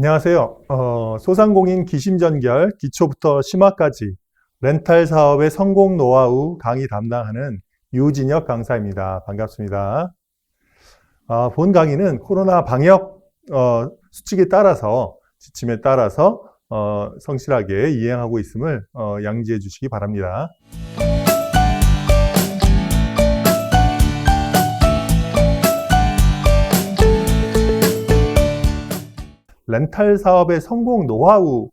안녕하세요. 소상공인 기심전결 기초부터 심화까지 렌탈 사업의 성공 노하우 강의 담당하는 유진혁 강사입니다. 반갑습니다. 본 강의는 코로나 방역 수칙에 따라서 지침에 따라서 성실하게 이행하고 있음을 양지해 주시기 바랍니다. 렌탈 사업의 성공 노하우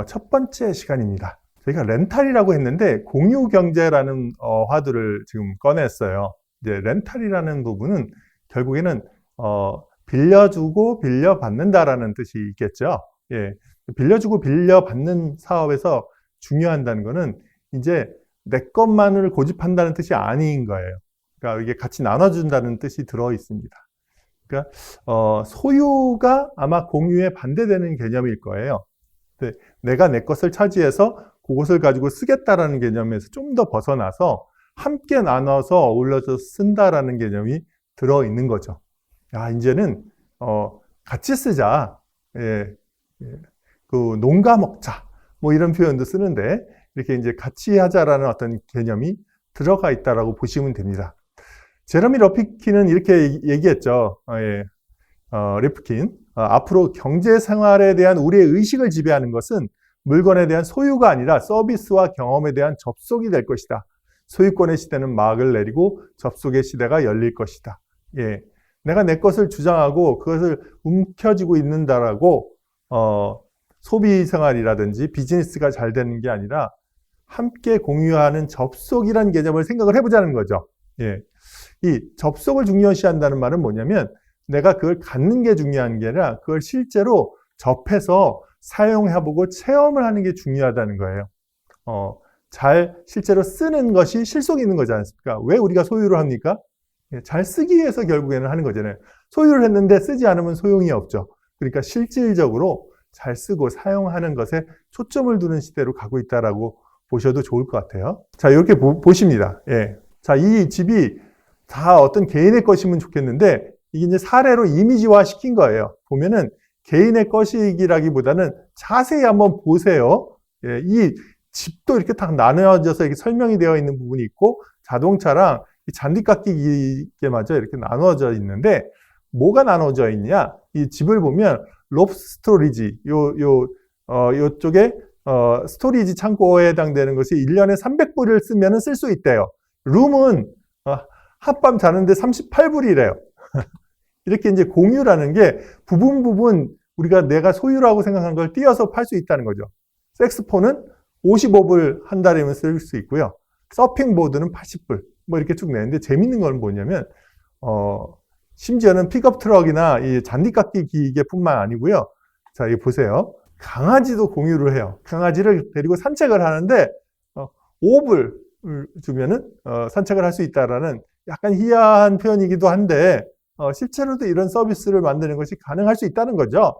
첫 번째 시간입니다. 저희가 렌탈이라고 했는데 공유 경제라는 화두를 지금 꺼냈어요. 이제 렌탈이라는 부분은 결국에는 빌려주고 빌려받는다라는 뜻이 있겠죠. 예, 빌려주고 빌려받는 사업에서 중요하다는 거는 이제 내 것만을 고집한다는 뜻이 아닌 거예요. 그러니까 이게 같이 나눠준다는 뜻이 들어 있습니다. 그러니까 소유가 아마 공유에 반대되는 개념일 거예요. 내가 내 것을 차지해서 그것을 가지고 쓰겠다라는 개념에서 좀 더 벗어나서 함께 나눠서 어울려서 쓴다라는 개념이 들어있는 거죠. 이제는 같이 쓰자. 그 농가 먹자. 뭐 이런 표현도 쓰는데 이렇게 이제 같이 하자라는 어떤 개념이 들어가 있다라고 보시면 됩니다. 제러미 러피킨은 이렇게 얘기했죠. 리프킨. 앞으로 경제 생활에 대한 우리의 의식을 지배하는 것은 물건에 대한 소유가 아니라 서비스와 경험에 대한 접속이 될 것이다. 소유권의 시대는 막을 내리고 접속의 시대가 열릴 것이다. 내가 내 것을 주장하고 그것을 움켜쥐고 있는다라고 소비 생활이라든지 비즈니스가 잘 되는 게 아니라 함께 공유하는 접속이라는 개념을 생각을 해보자는 거죠. 이 접속을 중요시한다는 말은 뭐냐면 내가 그걸 갖는 게 중요한 게 아니라 그걸 실제로 접해서 사용해보고 체험을 하는 게 중요하다는 거예요. 잘 실제로 쓰는 것이 실속이 있는 거지 않습니까? 왜 우리가 소유를 합니까? 잘 쓰기 위해서 결국에는 하는 거잖아요. 소유를 했는데 쓰지 않으면 소용이 없죠. 그러니까 실질적으로 잘 쓰고 사용하는 것에 초점을 두는 시대로 가고 있다라고 보셔도 좋을 것 같아요. 자, 이렇게 보십니다. 자, 이 집이 다 어떤 개인의 것이면 좋겠는데 이게 이제 사례로 이미지화 시킨 거예요. 보면은 개인의 것이기라기보다는 자세히 한번 보세요. 이 집도 이렇게 딱 나누어져서 이렇게 설명이 되어 있는 부분이 있고 자동차랑 이 잔디깎기 기계마저 이렇게 나누어져 있는데 뭐가 나누어져 있냐? 이 집을 보면 로프 스토리지 요쪽에 스토리지 창고에 해당되는 것이 1년에 300불을 쓰면 쓸 수 있대요. 룸은 하룻밤 자는데 38불이래요. 이렇게 이제 공유라는 게 부분 우리가 내가 소유라고 생각한 걸 띄어서 팔 수 있다는 거죠. 색스폰은 55불 한 달이면 쓸 수 있고요. 서핑보드는 80불. 뭐 이렇게 쭉 내는데 재밌는 건 뭐냐면, 심지어는 픽업 트럭이나 이 잔디깎기 기계뿐만 아니고요. 자, 이거 보세요. 강아지도 공유를 해요. 강아지를 데리고 산책을 하는데, 5불 주면은, 산책을 할 수 있다라는 약간 희한한 표현이기도 한데, 실제로도 이런 서비스를 만드는 것이 가능할 수 있다는 거죠.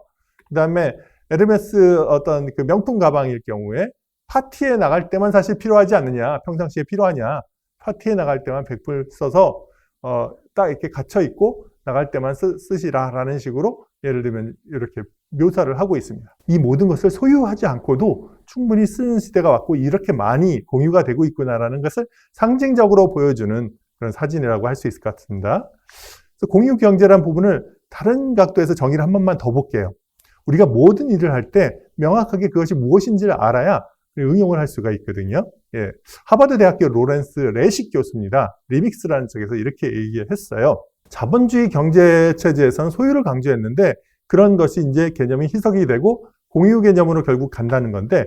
그 다음에 에르메스 어떤 그 명품 가방일 경우에 파티에 나갈 때만 사실 필요하지 않느냐, 평상시에 필요하냐, 파티에 나갈 때만 100불 써서 딱 이렇게 갇혀 있고 나갈 때만 쓰시라라는 식으로 예를 들면 이렇게 묘사를 하고 있습니다. 이 모든 것을 소유하지 않고도 충분히 쓰는 시대가 왔고 이렇게 많이 공유가 되고 있구나라는 것을 상징적으로 보여주는 그런 사진이라고 할 수 있을 것 같습니다. 그래서 공유 경제라는 부분을 다른 각도에서 정의를 한 번만 더 볼게요. 우리가 모든 일을 할 때 명확하게 그것이 무엇인지를 알아야 응용을 할 수가 있거든요. 하버드 대학교 로렌스 레식 교수입니다. 리믹스라는 쪽에서 이렇게 얘기했어요. 자본주의 경제 체제에서는 소유를 강조했는데 그런 것이 이제 개념이 희석이 되고 공유 개념으로 결국 간다는 건데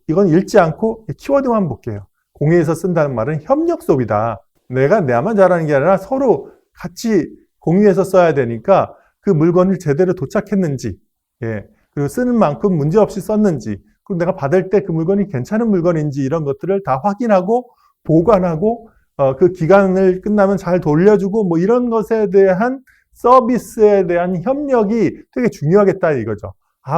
이건 읽지 않고 키워드만 볼게요. 공유에서 쓴다는 말은 협력 수업이다. 내가 나만 잘하는 게 아니라 서로 같이 공유해서 써야 되니까 그 물건을 제대로 도착했는지, 그리고 쓰는 만큼 문제없이 썼는지, 그리고 내가 받을 때 그 물건이 괜찮은 물건인지 이런 것들을 다 확인하고 보관하고 그 기간을 끝나면 잘 돌려주고 뭐 이런 것에 대한 서비스에 대한 협력이 되게 중요하겠다 이거죠.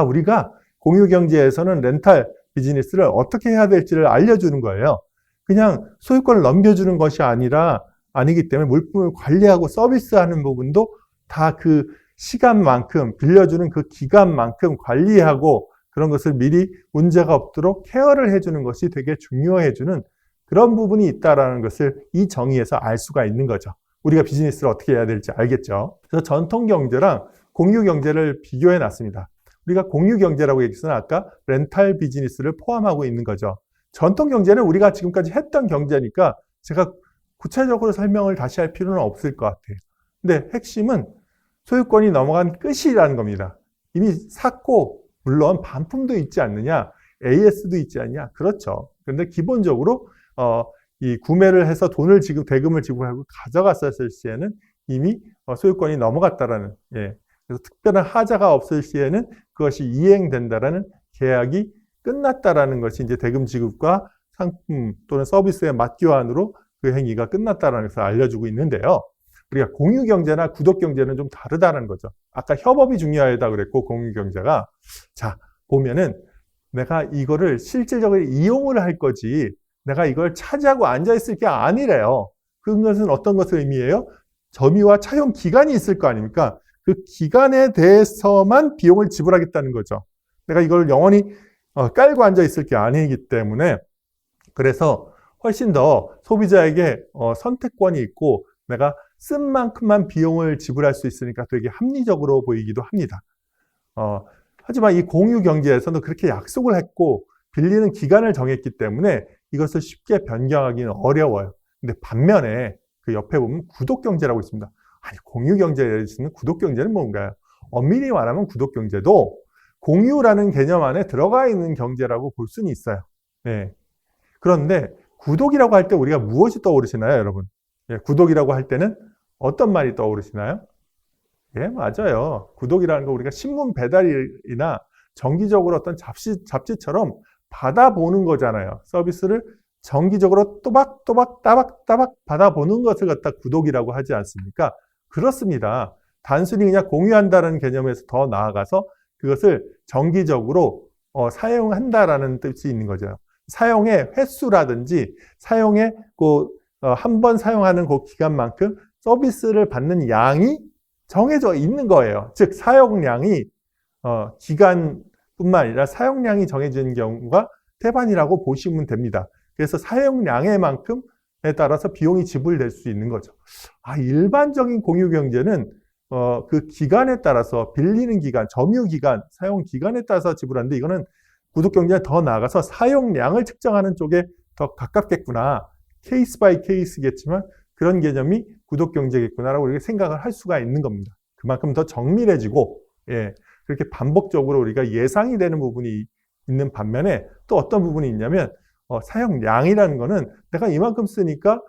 우리가 공유 경제에서는 렌탈 비즈니스를 어떻게 해야 될지를 알려주는 거예요. 그냥 소유권을 넘겨주는 것이 아니기 때문에 물품을 관리하고 서비스하는 부분도 다 그 시간만큼, 빌려주는 그 기간만큼 관리하고 그런 것을 미리 문제가 없도록 케어를 해주는 것이 되게 중요해주는 그런 부분이 있다는 것을 이 정의에서 알 수가 있는 거죠. 우리가 비즈니스를 어떻게 해야 될지 알겠죠. 그래서 전통 경제랑 공유 경제를 비교해 놨습니다. 우리가 공유 경제라고 얘기했으나 아까 렌탈 비즈니스를 포함하고 있는 거죠. 전통 경제는 우리가 지금까지 했던 경제니까 제가 구체적으로 설명을 다시 할 필요는 없을 것 같아요. 근데 핵심은 소유권이 넘어간 끝이라는 겁니다. 이미 샀고, 물론 반품도 있지 않느냐, AS도 있지 않냐, 그렇죠. 그런데 기본적으로 이 구매를 해서 대금을 지불하고 가져갔었을 시에는 이미 소유권이 넘어갔다라는, 예. 그래서 특별한 하자가 없을 시에는 그것이 이행된다라는 계약이 끝났다라는 것이 이제 대금 지급과 상품 또는 서비스의 맞교환으로 그 행위가 끝났다라는 것을 알려주고 있는데요. 우리가 공유 경제나 구독 경제는 좀 다르다는 거죠. 아까 협업이 중요하다 그랬고 공유 경제가 자 보면은 내가 이거를 실질적으로 이용을 할 거지 내가 이걸 차지하고 앉아 있을 게 아니래요. 그것은 어떤 것을 의미해요? 점유와 차용 기간이 있을 거 아닙니까? 그 기간에 대해서만 비용을 지불하겠다는 거죠. 내가 이걸 영원히 깔고 앉아 있을 게 아니기 때문에 그래서 훨씬 더 소비자에게 선택권이 있고 내가 쓴 만큼만 비용을 지불할 수 있으니까 되게 합리적으로 보이기도 합니다. 하지만 이 공유 경제에서는 그렇게 약속을 했고 빌리는 기간을 정했기 때문에 이것을 쉽게 변경하기는 어려워요. 근데 반면에 그 옆에 보면 구독 경제라고 있습니다. 아니 공유 경제에서는 구독 경제는 뭔가요? 엄밀히 말하면 구독 경제도 공유라는 개념 안에 들어가 있는 경제라고 볼 수는 있어요. 네. 그런데 구독이라고 할 때 우리가 무엇이 떠오르시나요, 여러분? 예, 구독이라고 할 때는 어떤 말이 떠오르시나요? 예, 맞아요. 구독이라는 거 우리가 신문 배달이나 정기적으로 어떤 잡지처럼 받아보는 거잖아요. 서비스를 정기적으로 또박또박 따박따박 받아보는 것을 갖다 구독이라고 하지 않습니까? 그렇습니다. 단순히 그냥 공유한다는 개념에서 더 나아가서 그것을 정기적으로 사용한다라는 뜻이 있는 거죠. 사용의 횟수라든지 사용의 한 번 사용하는 그 기간만큼 서비스를 받는 양이 정해져 있는 거예요. 즉 사용량이 기간뿐만 아니라 사용량이 정해지는 경우가 대반이라고 보시면 됩니다. 그래서 사용량의 만큼에 따라서 비용이 지불될 수 있는 거죠. 일반적인 공유 경제는 그 기간에 따라서 빌리는 기간, 점유 기간, 사용 기간에 따라서 지불하는데 이거는 구독 경제는 더 나아가서 사용량을 측정하는 쪽에 더 가깝겠구나. 케이스 바이 케이스겠지만 그런 개념이 구독 경제겠구나라고 우리가 생각을 할 수가 있는 겁니다. 그만큼 더 정밀해지고, 예, 그렇게 반복적으로 우리가 예상이 되는 부분이 있는 반면에 또 어떤 부분이 있냐면 사용량이라는 거는 내가 이만큼 쓰니까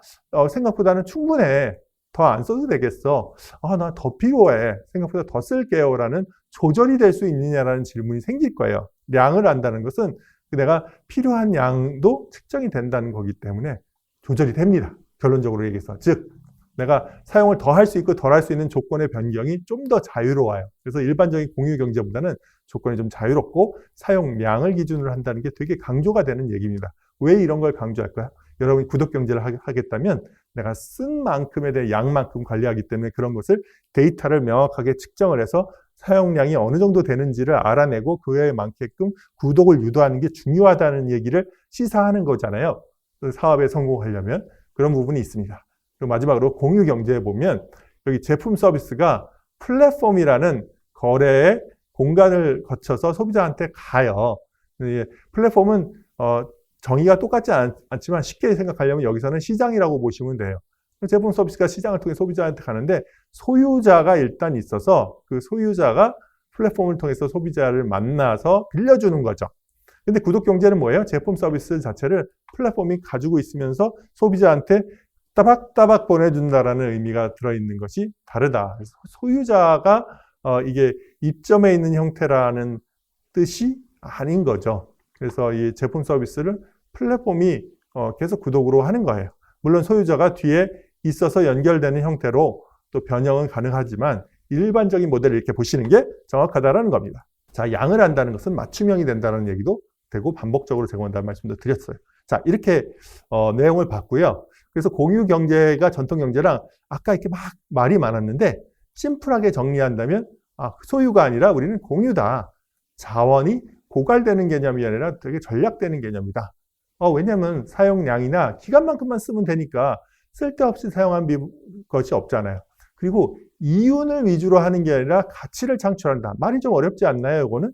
생각보다는 충분해. 더 안 써도 되겠어. 나 더 필요해. 생각보다 더 쓸게요. 라는 조절이 될 수 있느냐라는 질문이 생길 거예요. 량을 안다는 것은 내가 필요한 양도 측정이 된다는 거기 때문에 조절이 됩니다. 결론적으로 얘기해서. 즉, 내가 사용을 더 할 수 있고 덜 할 수 있는 조건의 변경이 좀 더 자유로워요. 그래서 일반적인 공유 경제보다는 조건이 좀 자유롭고 사용량을 기준으로 한다는 게 되게 강조가 되는 얘기입니다. 왜 이런 걸 강조할까요? 여러분이 구독 경제를 하겠다면 내가 쓴 만큼에 대해 양만큼 관리하기 때문에 그런 것을 데이터를 명확하게 측정을 해서 사용량이 어느 정도 되는지를 알아내고 그에 맞게끔 구독을 유도하는 게 중요하다는 얘기를 시사하는 거잖아요. 그 사업에 성공하려면 그런 부분이 있습니다. 그리고 마지막으로 공유 경제에 보면 여기 제품 서비스가 플랫폼이라는 거래의 공간을 거쳐서 소비자한테 가요. 플랫폼은 정의가 똑같지 않지만 쉽게 생각하려면 여기서는 시장이라고 보시면 돼요. 제품 서비스가 시장을 통해 소비자한테 가는데 소유자가 일단 있어서 그 소유자가 플랫폼을 통해서 소비자를 만나서 빌려주는 거죠. 근데 구독 경제는 뭐예요? 제품 서비스 자체를 플랫폼이 가지고 있으면서 소비자한테 따박따박 보내준다라는 의미가 들어있는 것이 다르다. 그래서 소유자가 이게 입점해 있는 형태라는 뜻이 아닌 거죠. 그래서 이 제품 서비스를 플랫폼이 계속 구독으로 하는 거예요. 물론 소유자가 뒤에 있어서 연결되는 형태로 또 변형은 가능하지만 일반적인 모델을 이렇게 보시는 게 정확하다라는 겁니다. 자, 양을 한다는 것은 맞춤형이 된다는 얘기도 되고 반복적으로 제공한다는 말씀도 드렸어요. 자, 이렇게 내용을 봤고요. 그래서 공유 경제가 전통 경제랑 아까 이렇게 막 말이 많았는데 심플하게 정리한다면 소유가 아니라 우리는 공유다. 자원이 고갈되는 개념이 아니라 되게 전략되는 개념이다. 왜냐하면 사용량이나 기간만큼만 쓰면 되니까 쓸데없이 사용한 것이 없잖아요. 그리고 이윤을 위주로 하는 게 아니라 가치를 창출한다. 말이 좀 어렵지 않나요, 이거는?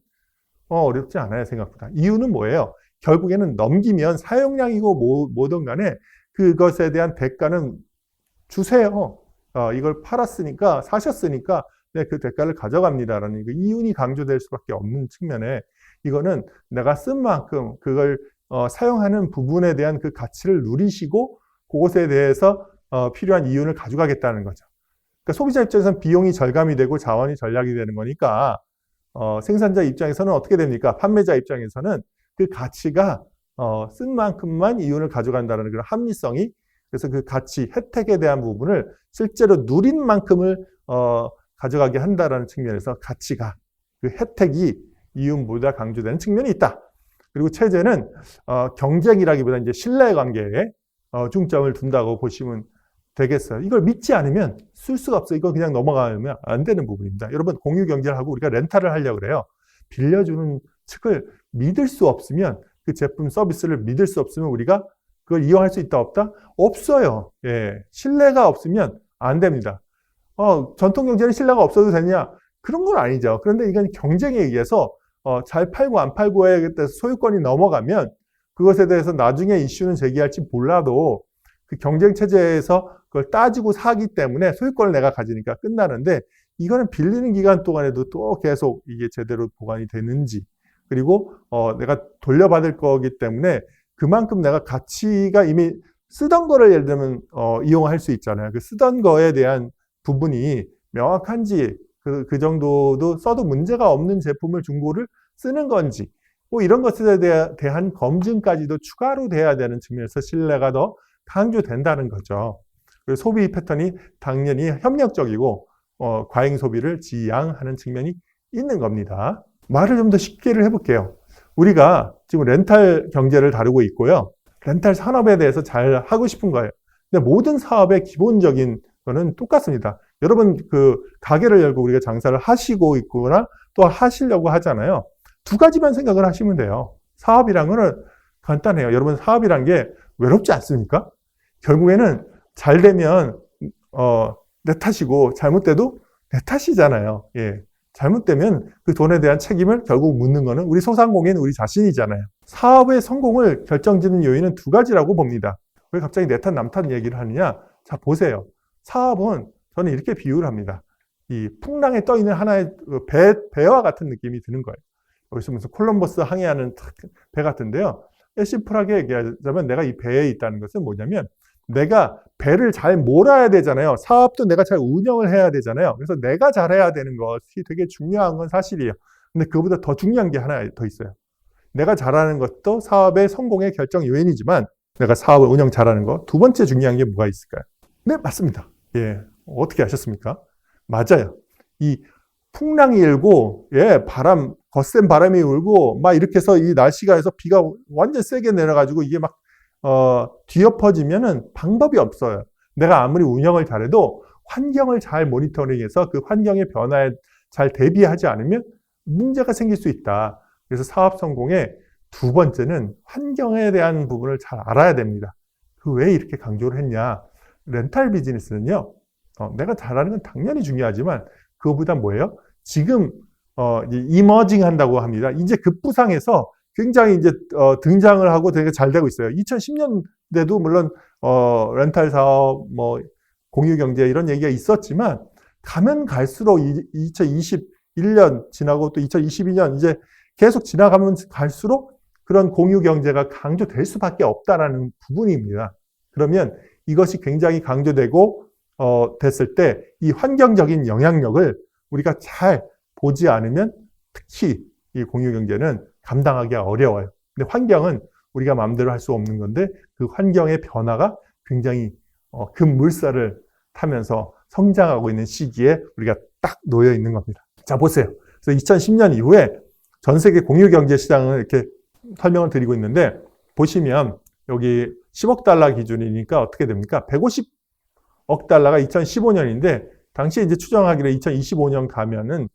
어렵지 않아요, 생각보다. 이유는 뭐예요? 결국에는 넘기면 사용량이고 뭐든 간에 그것에 대한 대가는 주세요. 이걸 팔았으니까, 사셨으니까 그 대가를 가져갑니다라는 그 이윤이 강조될 수밖에 없는 측면에 이거는 내가 쓴 만큼 그걸 사용하는 부분에 대한 그 가치를 누리시고 그것에 대해서 필요한 이윤을 가져가겠다는 거죠. 그러니까 소비자 입장에서는 비용이 절감이 되고 자원이 전략이 되는 거니까 생산자 입장에서는 어떻게 됩니까? 판매자 입장에서는 그 가치가 쓴 만큼만 이윤을 가져간다는 그런 합리성이, 그래서 그 가치, 혜택에 대한 부분을 실제로 누린 만큼을 가져가게 한다라는 측면에서 가치가, 그 혜택이 이윤보다 강조되는 측면이 있다. 그리고 체제는 경쟁이라기보다 이제 신뢰관계에 중점을 둔다고 보시면 되겠어요. 이걸 믿지 않으면 쓸 수가 없어요. 이거 그냥 넘어가면 안 되는 부분입니다. 여러분, 공유 경제를 하고 우리가 렌탈을 하려고 그래요. 빌려주는 측을 믿을 수 없으면, 그 제품 서비스를 믿을 수 없으면 우리가 그걸 이용할 수 있다 없다? 없어요. 예. 신뢰가 없으면 안 됩니다. 전통 경제는 신뢰가 없어도 되냐? 그런 건 아니죠. 그런데 이건 경쟁에 의해서 잘 팔고 안 팔고에 대해서 소유권이 넘어가면 그것에 대해서 나중에 이슈는 제기할지 몰라도 그 경쟁 체제에서 그걸 따지고 사기 때문에 소유권을 내가 가지니까 끝나는데, 이거는 빌리는 기간 동안에도 또 계속 이게 제대로 보관이 되는지, 그리고 내가 돌려받을 거기 때문에 그만큼 내가 가치가 이미 쓰던 거를 예를 들면 이용할 수 있잖아요. 그 쓰던 거에 대한 부분이 명확한지, 그 정도도 써도 문제가 없는 제품을 중고를 쓰는 건지, 뭐 이런 것에 대한 검증까지도 추가로 돼야 되는 측면에서 신뢰가 더 강조된다는 거죠. 그리고 소비 패턴이 당연히 협력적이고 과잉 소비를 지양하는 측면이 있는 겁니다. 말을 좀 더 쉽게를 해볼게요. 우리가 지금 렌탈 경제를 다루고 있고요. 렌탈 산업에 대해서 잘 하고 싶은 거예요. 근데 모든 사업의 기본적인 거는 똑같습니다. 여러분, 그 가게를 열고 우리가 장사를 하시고 있거나 또 하시려고 하잖아요. 두 가지만 생각을 하시면 돼요. 사업이란 거는 간단해요. 여러분, 사업이란 게 외롭지 않습니까? 결국에는 잘 되면 내 탓이고 잘못돼도 내 탓이잖아요. 예. 잘못되면 그 돈에 대한 책임을 결국 묻는 거는 우리 소상공인, 우리 자신이잖아요. 사업의 성공을 결정짓는 요인은 두 가지라고 봅니다. 왜 갑자기 내 탓, 남 탓 얘기를 하느냐? 자, 보세요. 사업은 저는 이렇게 비유를 합니다. 이 풍랑에 떠 있는 하나의 배와 같은 느낌이 드는 거예요. 여기서 무슨 콜럼버스 항해하는 배 같은데요. 심플하게 얘기하자면 내가 이 배에 있다는 것은 뭐냐면, 내가 배를 잘 몰아야 되잖아요. 사업도 내가 잘 운영을 해야 되잖아요. 그래서 내가 잘해야 되는 것이 되게 중요한 건 사실이에요. 근데 그거보다 더 중요한 게 하나 더 있어요. 내가 잘하는 것도 사업의 성공의 결정 요인이지만, 내가 사업을 운영 잘하는 거, 두 번째 중요한 게 뭐가 있을까요? 네, 맞습니다. 예, 어떻게 아셨습니까? 맞아요. 이 풍랑이 일고, 예, 거센 바람이 울고, 막 이렇게 해서 이 날씨가 해서 비가 완전 세게 내려가지고 이게 막 뒤엎어지면은 방법이 없어요. 내가 아무리 운영을 잘해도 환경을 잘 모니터링해서 그 환경의 변화에 잘 대비하지 않으면 문제가 생길 수 있다. 그래서 사업 성공의 두 번째는 환경에 대한 부분을 잘 알아야 됩니다. 그 왜 이렇게 강조를 했냐? 렌탈 비즈니스는요, 내가 잘하는 건 당연히 중요하지만 그거보다 뭐예요? 지금 이머징 한다고 합니다. 이제 급부상해서 굉장히 이제 등장을 하고 되게 잘 되고 있어요. 2010년대도 물론 렌탈 사업, 뭐 공유 경제 이런 얘기가 있었지만, 가면 갈수록 2021년 지나고 또 2022년 이제 계속 지나가면 갈수록 그런 공유 경제가 강조될 수밖에 없다라는 부분입니다. 그러면 이것이 굉장히 강조되고 됐을 때 이 환경적인 영향력을 우리가 잘 보지 않으면 특히 이 공유 경제는 감당하기 어려워요. 근데 환경은 우리가 마음대로 할 수 없는 건데, 그 환경의 변화가 굉장히 급물살을 타면서 성장하고 있는 시기에 우리가 딱 놓여 있는 겁니다. 자, 보세요. 그래서 2010년 이후에 전 세계 공유 경제 시장을 이렇게 설명을 드리고 있는데, 보시면 여기 10억 달러 기준이니까 어떻게 됩니까? 150억 달러가 2015년인데, 당시에 이제 추정하기로 2025년 가면은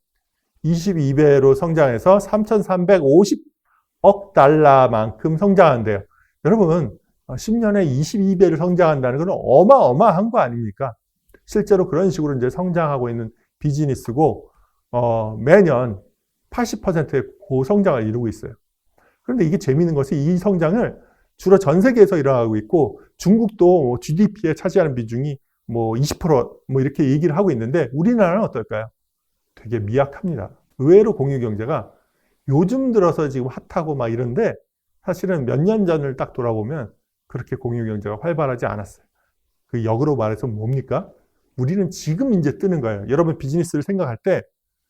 22배로 성장해서 3,350억 달러만큼 성장한대요. 여러분, 10년에 22배를 성장한다는 건 어마어마한 거 아닙니까? 실제로 그런 식으로 이제 성장하고 있는 비즈니스고, 매년 80%의 고성장을 이루고 있어요. 그런데 이게 재미있는 것이 이 성장을 주로 전 세계에서 일어나고 있고, 중국도 GDP에 차지하는 비중이 20% 이렇게 얘기를 하고 있는데, 우리나라는 어떨까요? 되게 미약합니다. 의외로 공유경제가 요즘 들어서 지금 핫하고 막 이런데, 사실은 몇 년 전을 딱 돌아보면 그렇게 공유경제가 활발하지 않았어요. 그 역으로 말해서 뭡니까? 우리는 지금 이제 뜨는 거예요. 여러분 비즈니스를 생각할 때,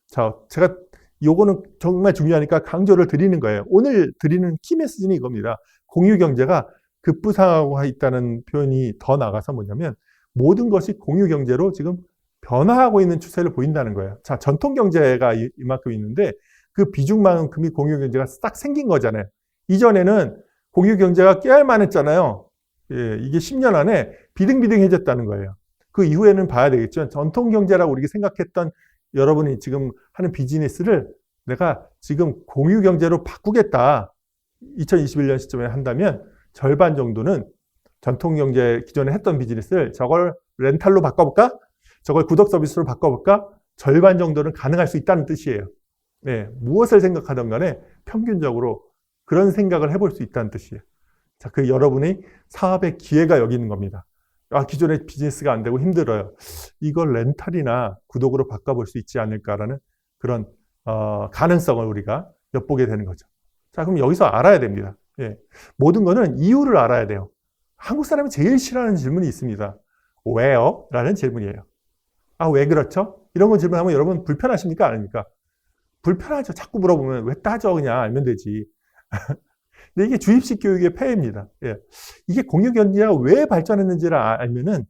자, 제가 요거는 정말 중요하니까 강조를 드리는 거예요. 오늘 드리는 키 메시지는 이겁니다. 공유경제가 급부상하고 있다는 표현이 더 나가서 뭐냐면, 모든 것이 공유경제로 지금 변화하고 있는 추세를 보인다는 거예요. 자, 전통경제가 이만큼 있는데, 그 비중만큼이 공유경제가 딱 생긴 거잖아요. 이전에는 공유경제가 깨알만했잖아요. 예, 이게 10년 안에 비등비등해졌다는 거예요. 그 이후에는 봐야 되겠죠. 전통경제라고 우리가 생각했던 여러분이 지금 하는 비즈니스를 내가 지금 공유경제로 바꾸겠다. 2021년 시점에 한다면 절반 정도는 전통경제 기존에 했던 비즈니스를 저걸 렌탈로 바꿔볼까? 저걸 구독 서비스로 바꿔볼까? 절반 정도는 가능할 수 있다는 뜻이에요. 네, 무엇을 생각하든 간에 평균적으로 그런 생각을 해볼 수 있다는 뜻이에요. 자, 그 여러분의 사업의 기회가 여기 있는 겁니다. 기존의 비즈니스가 안 되고 힘들어요. 이걸 렌탈이나 구독으로 바꿔볼 수 있지 않을까라는 그런 가능성을 우리가 엿보게 되는 거죠. 자, 그럼 여기서 알아야 됩니다. 예, 모든 거는 이유를 알아야 돼요. 한국 사람이 제일 싫어하는 질문이 있습니다. 왜요? 라는 질문이에요. 왜 그렇죠? 이런 거 질문하면 여러분 불편하십니까? 아닙니까? 불편하죠. 자꾸 물어보면 왜 따져? 그냥 알면 되지. 근데 이게 주입식 교육의 폐해입니다. 예. 이게 공유경제가 왜 발전했는지를 알면은,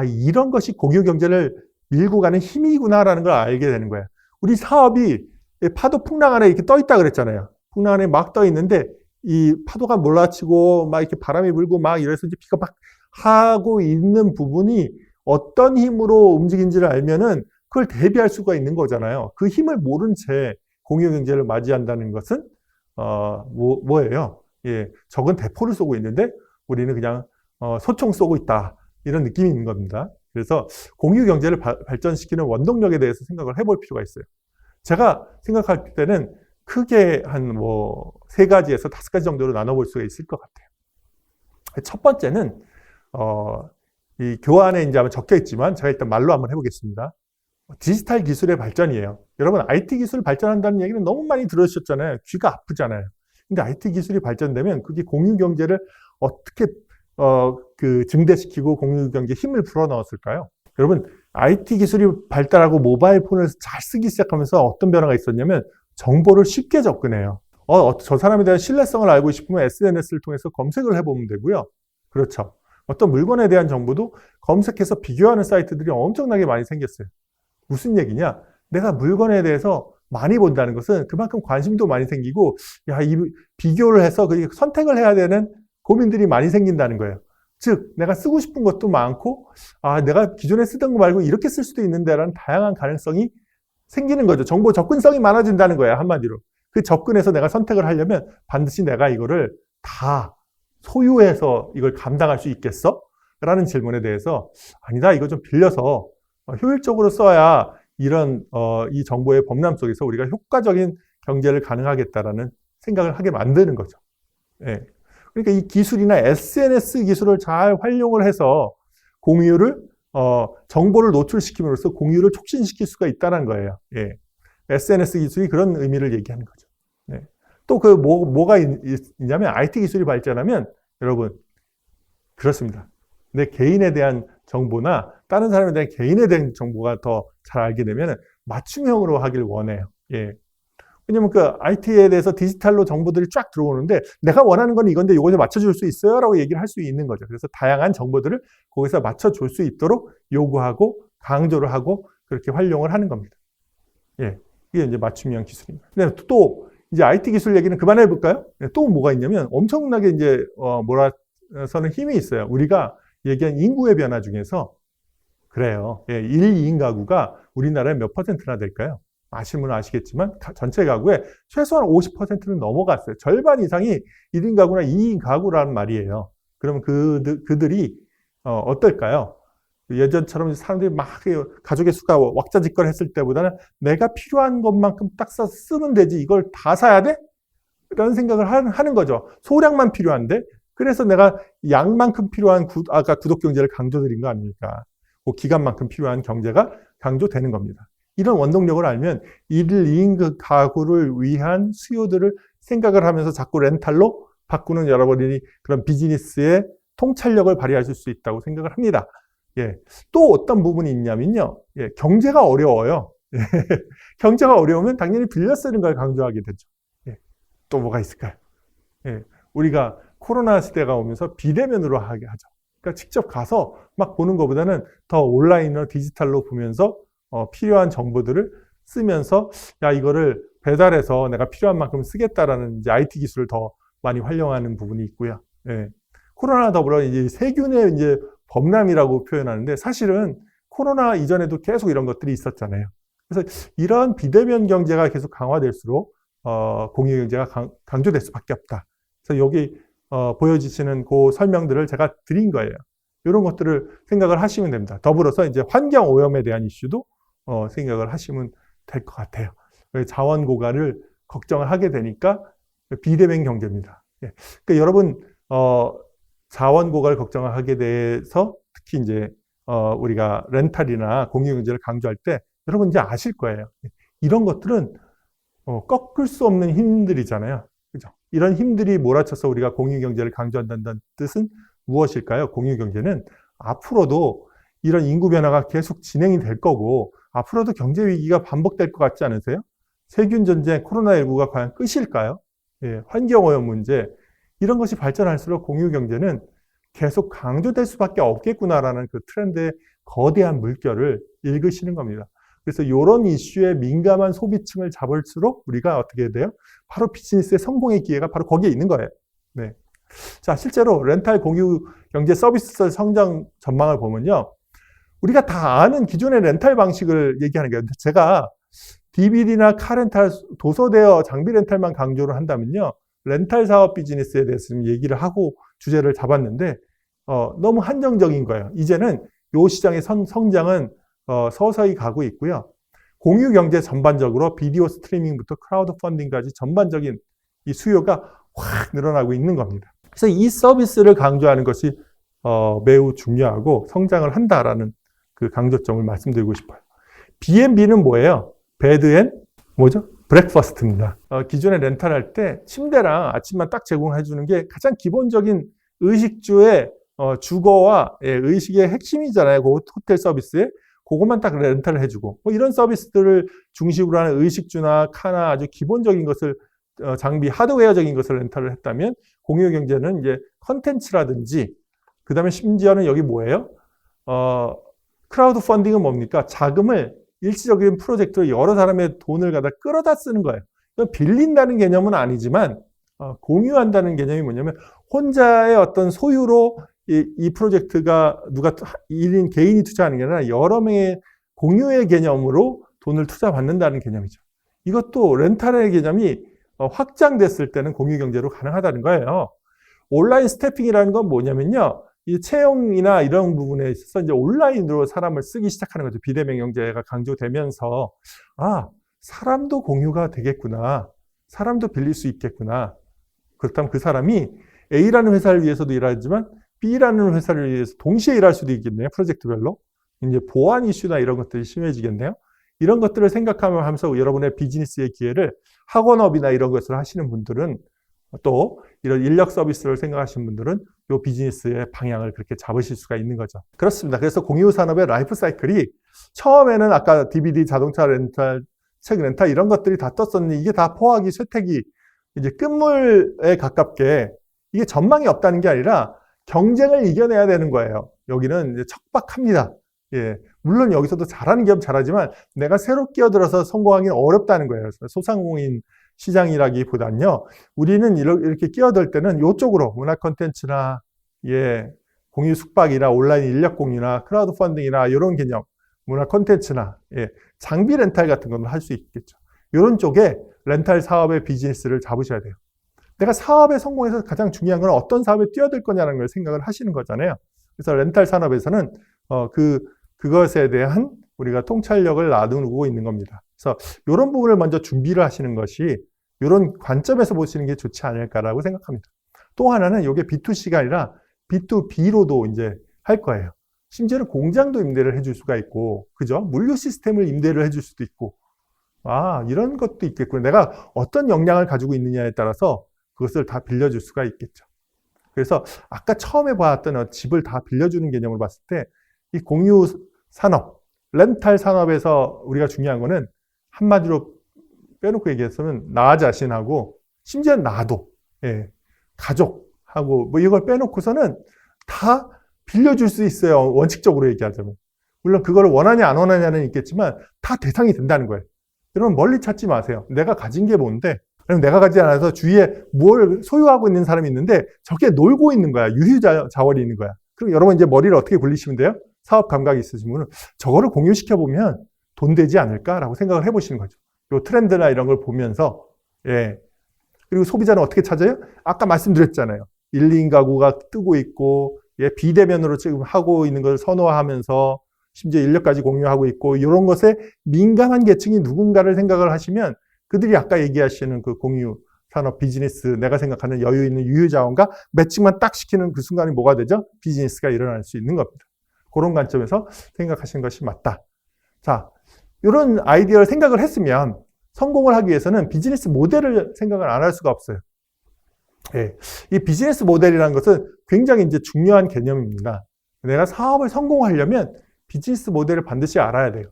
이런 것이 공유경제를 밀고 가는 힘이구나라는 걸 알게 되는 거예요. 우리 사업이 파도 풍랑 안에 이렇게 떠 있다 그랬잖아요. 풍랑 안에 막 떠 있는데, 이 파도가 몰라치고, 막 이렇게 바람이 불고 막 이래서 이제 비가 막 하고 있는 부분이 어떤 힘으로 움직인지를 알면은 그걸 대비할 수가 있는 거잖아요. 그 힘을 모른 채 공유경제를 맞이한다는 것은, 뭐예요? 예, 적은 대포를 쏘고 있는데 우리는 그냥 소총 쏘고 있다. 이런 느낌이 있는 겁니다. 그래서 공유경제를 발전시키는 원동력에 대해서 생각을 해볼 필요가 있어요. 제가 생각할 때는 크게 한 3가지에서 5가지 정도로 나눠볼 수가 있을 것 같아요. 첫 번째는 이 교환에 이제 아마 적혀 있지만 제가 일단 말로 한번 해보겠습니다. 디지털 기술의 발전이에요. 여러분 IT 기술 발전한다는 얘기는 너무 많이 들으셨잖아요. 귀가 아프잖아요. 근데 IT 기술이 발전되면 그게 공유경제를 어떻게 증대시키고 공유경제 힘을 불어넣었을까요? 여러분 IT 기술이 발달하고 모바일 폰을 잘 쓰기 시작하면서 어떤 변화가 있었냐면 정보를 쉽게 접근해요. 저 사람에 대한 신뢰성을 알고 싶으면 SNS를 통해서 검색을 해보면 되고요. 그렇죠. 어떤 물건에 대한 정보도 검색해서 비교하는 사이트들이 엄청나게 많이 생겼어요. 무슨 얘기냐? 내가 물건에 대해서 많이 본다는 것은 그만큼 관심도 많이 생기고, 이 비교를 해서 선택을 해야 되는 고민들이 많이 생긴다는 거예요. 즉, 내가 쓰고 싶은 것도 많고, 내가 기존에 쓰던 거 말고 이렇게 쓸 수도 있는데라는 다양한 가능성이 생기는 거죠. 정보 접근성이 많아진다는 거예요, 한마디로. 그 접근해서 내가 선택을 하려면 반드시 내가 이거를 다 소유해서 이걸 감당할 수 있겠어? 라는 질문에 대해서 아니다, 이거 좀 빌려서 효율적으로 써야 이런 이 정보의 범람 속에서 우리가 효과적인 경제를 가능하겠다라는 생각을 하게 만드는 거죠. 예. 그러니까 이 기술이나 SNS 기술을 잘 활용을 해서 공유를 정보를 노출시킴으로써 공유를 촉진시킬 수가 있다는 거예요. 예. SNS 기술이 그런 의미를 얘기하는 거죠. 예. 또 뭐가 있냐면 IT 기술이 발전하면 여러분 그렇습니다. 내 개인에 대한 정보나 다른 사람에 대한 개인에 대한 정보가 더 잘 알게 되면 맞춤형으로 하길 원해요. 예. 왜냐면 그 IT에 대해서 디지털로 정보들이 쫙 들어오는데 내가 원하는 건 이건데 이거에 맞춰줄 수 있어요? 라고 얘기를 할 수 있는 거죠. 그래서 다양한 정보들을 거기서 맞춰줄 수 있도록 요구하고 강조를 하고 그렇게 활용을 하는 겁니다. 예. 이게 이제 맞춤형 기술입니다. 근데 또 이제 IT 기술 얘기는 그만해 볼까요? 또 뭐가 있냐면 엄청나게 이제 몰아서는 힘이 있어요. 우리가 얘기한 인구의 변화 중에서 그래요. 예, 1인 가구가 우리나라에 몇 퍼센트나 될까요? 아시는 분은 아시겠지만 전체 가구의 최소한 50%는 넘어갔어요. 절반 이상이 1인 가구나 2인 가구라는 말이에요. 그러면 그들이 어떨까요? 예전처럼 사람들이 막 가족의 수가 왁자지껄했을 때보다는 내가 필요한 것만큼 딱 써서 쓰면 되지 이걸 다 사야 돼? 라는 생각을 하는 거죠. 소량만 필요한데 그래서 내가 양만큼 필요한 아까 구독 경제를 강조드린 거 아닙니까? 그 기간만큼 필요한 경제가 강조되는 겁니다. 이런 원동력을 알면 1일 2인 가구를 위한 수요들을 생각을 하면서 자꾸 렌탈로 바꾸는 여러분이 그런 비즈니스의 통찰력을 발휘하실 수 있다고 생각을 합니다. 예. 또 어떤 부분이 있냐면요. 예. 경제가 어려워요. 예. 경제가 어려우면 당연히 빌려 쓰는 걸 강조하게 되죠. 예. 또 뭐가 있을까요? 예. 우리가 코로나 시대가 오면서 비대면으로 하게 하죠. 그러니까 직접 가서 막 보는 것보다는 더 온라인으로 디지털로 보면서 필요한 정보들을 쓰면서 야 이거를 배달해서 내가 필요한 만큼 쓰겠다라는 이제 IT 기술을 더 많이 활용하는 부분이 있고요. 예. 코로나 더불어 이제 세균의 이제 범람이라고 표현하는데 사실은 코로나 이전에도 계속 이런 것들이 있었잖아요. 그래서 이런 비대면 경제가 계속 강화될수록 공유 경제가 강조될 수밖에 없다. 그래서 여기 보여주시는 그 설명들을 제가 드린 거예요. 이런 것들을 생각을 하시면 됩니다. 더불어서 이제 환경 오염에 대한 이슈도 생각을 하시면 될 것 같아요. 자원 고갈을 걱정을 하게 되니까 비대면 경제입니다. 예. 그러니까 여러분 자원 고갈 걱정을 하게 돼서 특히 이제 우리가 렌탈이나 공유 경제를 강조할 때 여러분 이제 아실 거예요. 이런 것들은 꺾을 수 없는 힘들이잖아요. 그죠? 이런 힘들이 몰아쳐서 우리가 공유 경제를 강조한다는 뜻은 무엇일까요? 공유 경제는 앞으로도 이런 인구 변화가 계속 진행이 될 거고 앞으로도 경제 위기가 반복될 것 같지 않으세요? 세균 전쟁, 코로나19가 과연 끝일까요? 예, 환경 오염 문제 이런 것이 발전할수록 공유 경제는 계속 강조될 수밖에 없겠구나라는 그 트렌드의 거대한 물결을 읽으시는 겁니다. 그래서 이런 이슈에 민감한 소비층을 잡을수록 우리가 어떻게 돼요? 바로 비즈니스의 성공의 기회가 바로 거기에 있는 거예요. 네. 자, 실제로 렌탈 공유 경제 서비스 성장 전망을 보면요. 우리가 다 아는 기존의 렌탈 방식을 얘기하는 거예요. 제가 DVD나 카렌탈, 도서 대여, 장비 렌탈만 강조를 한다면요. 렌탈 사업 비즈니스에 대해서 좀 얘기를 하고 주제를 잡았는데 너무 한정적인 거예요. 이제는 이 시장의 성장은 서서히 가고 있고요. 공유 경제 전반적으로 비디오 스트리밍부터 크라우드 펀딩까지 전반적인 이 수요가 확 늘어나고 있는 겁니다. 그래서 이 서비스를 강조하는 것이 매우 중요하고 성장을 한다라는 그 강조점을 말씀드리고 싶어요. B&B는 뭐예요? 베드 앤 뭐죠? 브렉퍼스트입니다. 기존에 렌탈할 때 침대랑 아침만 딱 제공해 주는 게 가장 기본적인 의식주의 주거와 의식의 핵심이잖아요. 그 호텔 서비스에 그것만 딱 렌탈을 해주고 뭐 이런 서비스들을 중심으로 하는 의식주나 카나 아주 기본적인 것을 장비 하드웨어적인 것을 렌탈을 했다면 공유 경제는 이제 컨텐츠라든지 그 다음에 심지어는 여기 뭐예요? 크라우드 펀딩은 뭡니까? 자금을 일시적인 프로젝트로 여러 사람의 돈을 갖다 끌어다 쓰는 거예요. 빌린다는 개념은 아니지만 공유한다는 개념이 뭐냐면 혼자의 어떤 소유로 이 프로젝트가 누가 1인 개인이 투자하는 게 아니라 여러 명의 공유의 개념으로 돈을 투자받는다는 개념이죠. 이것도 렌탈의 개념이 확장됐을 때는 공유 경제로 가능하다는 거예요. 온라인 스태핑이라는 건 뭐냐면요. 이 채용이나 이런 부분에 있어서 이제 온라인으로 사람을 쓰기 시작하는 거죠. 비대면 경제가 강조되면서 사람도 공유가 되겠구나. 사람도 빌릴 수 있겠구나. 그렇다면 그 사람이 A라는 회사를 위해서도 일하지만 B라는 회사를 위해서 동시에 일할 수도 있겠네요. 프로젝트별로. 이제 보안 이슈나 이런 것들이 심해지겠네요. 이런 것들을 생각하면서 여러분의 비즈니스의 기회를 학원업이나 이런 것을 하시는 분들은 또 이런 인력 서비스를 생각하시는 분들은 이 비즈니스의 방향을 그렇게 잡으실 수가 있는 거죠. 그렇습니다. 그래서 공유 산업의 라이프 사이클이 처음에는 아까 DVD, 자동차 렌탈, 책 렌탈 이런 것들이 다 떴었는데 이게 다 포화기, 쇠퇴기, 이제 끝물에 가깝게 이게 전망이 없다는 게 아니라 경쟁을 이겨내야 되는 거예요. 여기는 이제 척박합니다. 예. 물론 여기서도 잘하는 기업 잘하지만 내가 새로 끼어들어서 성공하기는 어렵다는 거예요. 소상공인 시장이라기보단요. 우리는 이렇게 끼어들 때는 이쪽으로 문화 콘텐츠나 공유 숙박이나 온라인 인력 공유나 크라우드 펀딩이나 이런 개념 문화 콘텐츠나 장비 렌탈 같은 건 할 수 있겠죠. 이런 쪽에 렌탈 사업의 비즈니스를 잡으셔야 돼요. 내가 사업에 성공해서 가장 중요한 건 어떤 사업에 뛰어들 거냐는 걸 생각을 하시는 거잖아요. 그래서 렌탈 산업에서는 그것에 대한 우리가 통찰력을 나누고 있는 겁니다. 그래서 이런 부분을 먼저 준비를 하시는 것이 이런 관점에서 보시는 게 좋지 않을까라고 생각합니다. 또 하나는 이게 B2C가 아니라 B2B로도 이제 할 거예요. 심지어는 공장도 임대를 해줄 수가 있고, 그죠? 물류 시스템을 임대를 해줄 수도 있고, 이런 것도 있겠구나. 내가 어떤 역량을 가지고 있느냐에 따라서 그것을 다 빌려줄 수가 있겠죠. 그래서 아까 처음에 봤던 집을 다 빌려주는 개념으로 봤을 때 이 공유 산업, 렌탈 산업에서 우리가 중요한 거는 한마디로 빼놓고 얘기했으면 나 자신하고 심지어 나도 가족하고 뭐 이걸 빼놓고서는 다 빌려줄 수 있어요. 원칙적으로 얘기하자면. 물론 그걸 원하냐 안 원하냐는 있겠지만 다 대상이 된다는 거예요. 여러분 멀리 찾지 마세요. 내가 가진 게 뭔데? 내가 가지 않아서 주위에 뭘 소유하고 있는 사람이 있는데 저게 놀고 있는 거야. 유휴자원이 있는 거야. 그럼 여러분 이제 머리를 어떻게 굴리시면 돼요? 사업 감각이 있으신 분은 저거를 공유시켜보면 돈 되지 않을까라고 생각을 해보시는 거죠. 요 트렌드나 이런 걸 보면서, 그리고 소비자는 어떻게 찾아요? 아까 말씀드렸잖아요. 1, 2인 가구가 뜨고 있고, 비대면으로 지금 하고 있는 걸 선호하면서, 심지어 인력까지 공유하고 있고, 이런 것에 민감한 계층이 누군가를 생각을 하시면, 그들이 아까 얘기하시는 그 공유 산업 비즈니스, 내가 생각하는 여유 있는 유휴자원과 매칭만 딱 시키는 그 순간이 뭐가 되죠? 비즈니스가 일어날 수 있는 겁니다. 그런 관점에서 생각하시는 것이 맞다. 자, 이런 아이디어를 생각을 했으면 성공을 하기 위해서는 비즈니스 모델을 생각을 안 할 수가 없어요. 이 비즈니스 모델이라는 것은 굉장히 이제 중요한 개념입니다. 내가 사업을 성공하려면 비즈니스 모델을 반드시 알아야 돼요.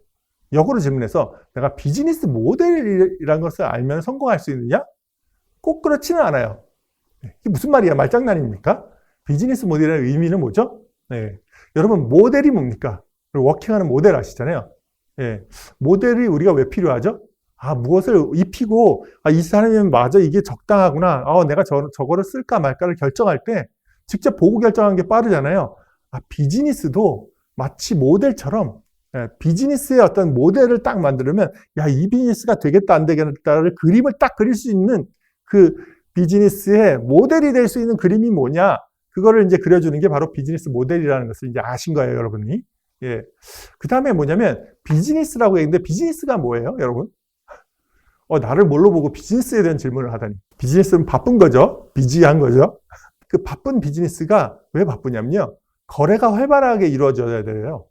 역으로 질문해서 내가 비즈니스 모델이라는 것을 알면 성공할 수 있느냐? 꼭 그렇지는 않아요. 이게 무슨 말이야? 말장난입니까? 비즈니스 모델의 의미는 뭐죠? 여러분 모델이 뭡니까? 워킹하는 모델 아시잖아요. 모델이 우리가 왜 필요하죠? 무엇을 입히고 이 사람이면 맞아 이게 적당하구나. 내가 저거를 쓸까 말까를 결정할 때 직접 보고 결정하는 게 빠르잖아요. 비즈니스도 마치 모델처럼 비즈니스의 어떤 모델을 딱 만들면 이 비즈니스가 되겠다 안 되겠다를 그림을 딱 그릴 수 있는 그 비즈니스의 모델이 될 수 있는 그림이 뭐냐? 그거를 이제 그려주는 게 바로 비즈니스 모델이라는 것을 이제 아신 거예요, 여러분이. 그 다음에 뭐냐면 비즈니스라고 했는데 비즈니스가 뭐예요, 여러분? 나를 뭘로 보고 비즈니스에 대한 질문을 하다니. 비즈니스는 바쁜 거죠. 비지한 거죠. 그 바쁜 비즈니스가 왜 바쁘냐면요. 거래가 활발하게 이루어져야 돼요.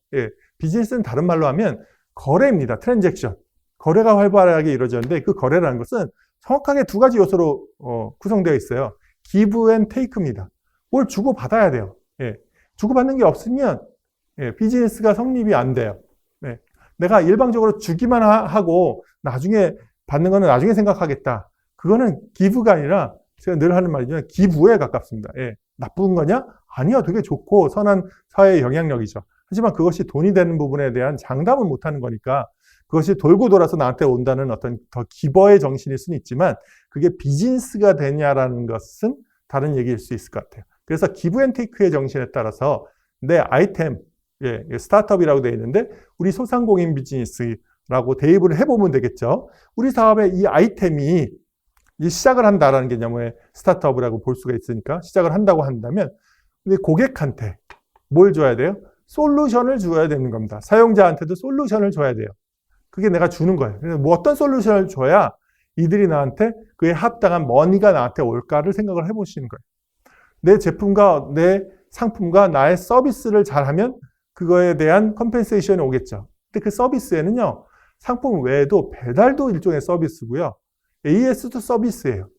비즈니스는 다른 말로 하면 거래입니다. 트랜잭션. 거래가 활발하게 이루어졌는데 그 거래라는 것은 정확하게 두 가지 요소로 구성되어 있어요. give and take입니다. 뭘 주고받아야 돼요. 주고받는 게 없으면 비즈니스가 성립이 안 돼요. 내가 일방적으로 주기만 하고 나중에 받는 거는 나중에 생각하겠다. 그거는 기부가 아니라 제가 늘 하는 말이지만 기부에 가깝습니다. 나쁜 거냐? 아니요. 되게 좋고 선한 사회의 영향력이죠. 하지만 그것이 돈이 되는 부분에 대한 장담은 못하는 거니까 그것이 돌고 돌아서 나한테 온다는 어떤 더 기버의 정신일 수는 있지만 그게 비즈니스가 되냐라는 것은 다른 얘기일 수 있을 것 같아요. 그래서 기브 앤 테이크의 정신에 따라서 내 아이템, 스타트업이라고 되어 있는데 우리 소상공인 비즈니스라고 대입을 해보면 되겠죠. 우리 사업의 이 아이템이 시작을 한다라는 개념의 스타트업이라고 볼 수가 있으니까 시작을 한다고 한다면 우리 고객한테 뭘 줘야 돼요? 솔루션을 줘야 되는 겁니다. 사용자한테도 솔루션을 줘야 돼요. 그게 내가 주는 거예요. 그래서 뭐 어떤 솔루션을 줘야 이들이 나한테 그에 합당한 머니가 나한테 올까를 생각을 해보시는 거예요. 내 제품과 내 상품과 나의 서비스를 잘하면 그거에 대한 컴펜세이션이 오겠죠. 근데 그 서비스에는요, 상품 외에도 배달도 일종의 서비스고요. AS도 서비스예요.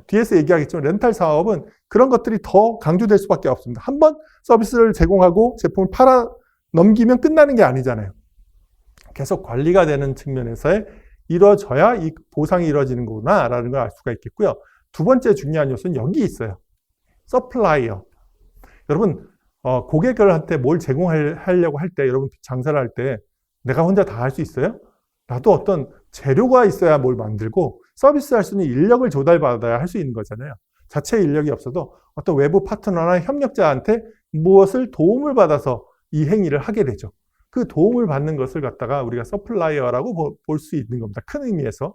뒤에서 얘기하겠지만 렌탈 사업은 그런 것들이 더 강조될 수밖에 없습니다. 한번 서비스를 제공하고 제품을 팔아 넘기면 끝나는 게 아니잖아요. 계속 관리가 되는 측면에서의 이루어져야 이 보상이 이루어지는 거구나라는 걸 알 수가 있겠고요. 두 번째 중요한 요소는 여기 있어요. 서플라이어. 여러분, 고객들한테 뭘 제공하려고 할 때, 여러분 장사를 할 때 내가 혼자 다 할 수 있어요? 나도 어떤 재료가 있어야 뭘 만들고 서비스할 수 있는 인력을 조달받아야 할 수 있는 거잖아요. 자체 인력이 없어도 어떤 외부 파트너나 협력자한테 무엇을 도움을 받아서 이 행위를 하게 되죠. 그 도움을 받는 것을 갖다가 우리가 서플라이어라고 볼 수 있는 겁니다. 큰 의미에서.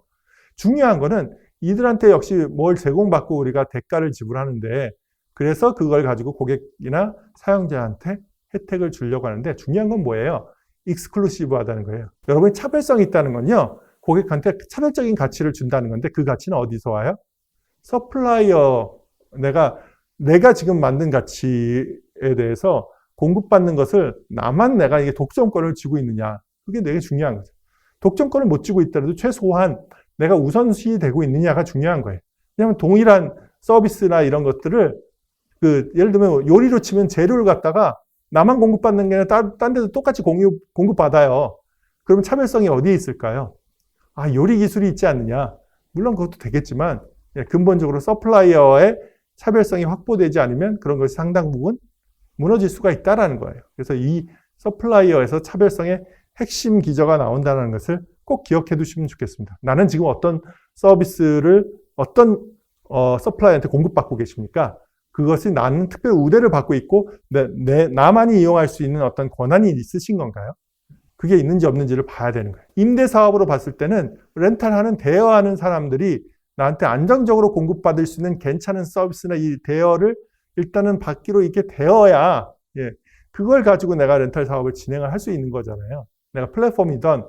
중요한 거는 이들한테 역시 뭘 제공받고 우리가 대가를 지불하는데, 그래서 그걸 가지고 고객이나 사용자한테 혜택을 주려고 하는데, 중요한 건 뭐예요? 익스클루시브하다는 거예요. 여러분이 차별성이 있다는 건요, 고객한테 차별적인 가치를 준다는 건데, 그 가치는 어디서 와요? 서플라이어, 내가 지금 만든 가치에 대해서 공급받는 것을 나만 내가 이게 독점권을 쥐고 있느냐, 그게 되게 중요한 거죠. 독점권을 못 쥐고 있더라도 최소한 내가 우선시 되고 있느냐가 중요한 거예요. 왜냐하면 동일한 서비스나 이런 것들을 예를 들면 요리로 치면 재료를 갖다가 나만 공급받는 게 아니라 딴 데도 똑같이 공급받아요. 그러면 차별성이 어디에 있을까요? 요리 기술이 있지 않느냐. 물론 그것도 되겠지만 근본적으로 서플라이어의 차별성이 확보되지 않으면 그런 것이 상당 부분 무너질 수가 있다는 거예요. 그래서 이 서플라이어에서 차별성의 핵심 기저가 나온다는 것을 꼭 기억해 두시면 좋겠습니다. 나는 지금 어떤 서비스를 어떤 서플라이어한테 공급받고 계십니까? 그것이 나는 특별 우대를 받고 있고 나만이 이용할 수 있는 어떤 권한이 있으신 건가요? 그게 있는지 없는지를 봐야 되는 거예요. 임대사업으로 봤을 때는 렌탈하는 대여하는 사람들이 나한테 안정적으로 공급받을 수 있는 괜찮은 서비스나 이 대여를 일단은 받기로 이렇게 되어야 그걸 가지고 내가 렌탈 사업을 진행을 할 수 있는 거잖아요. 내가 플랫폼이든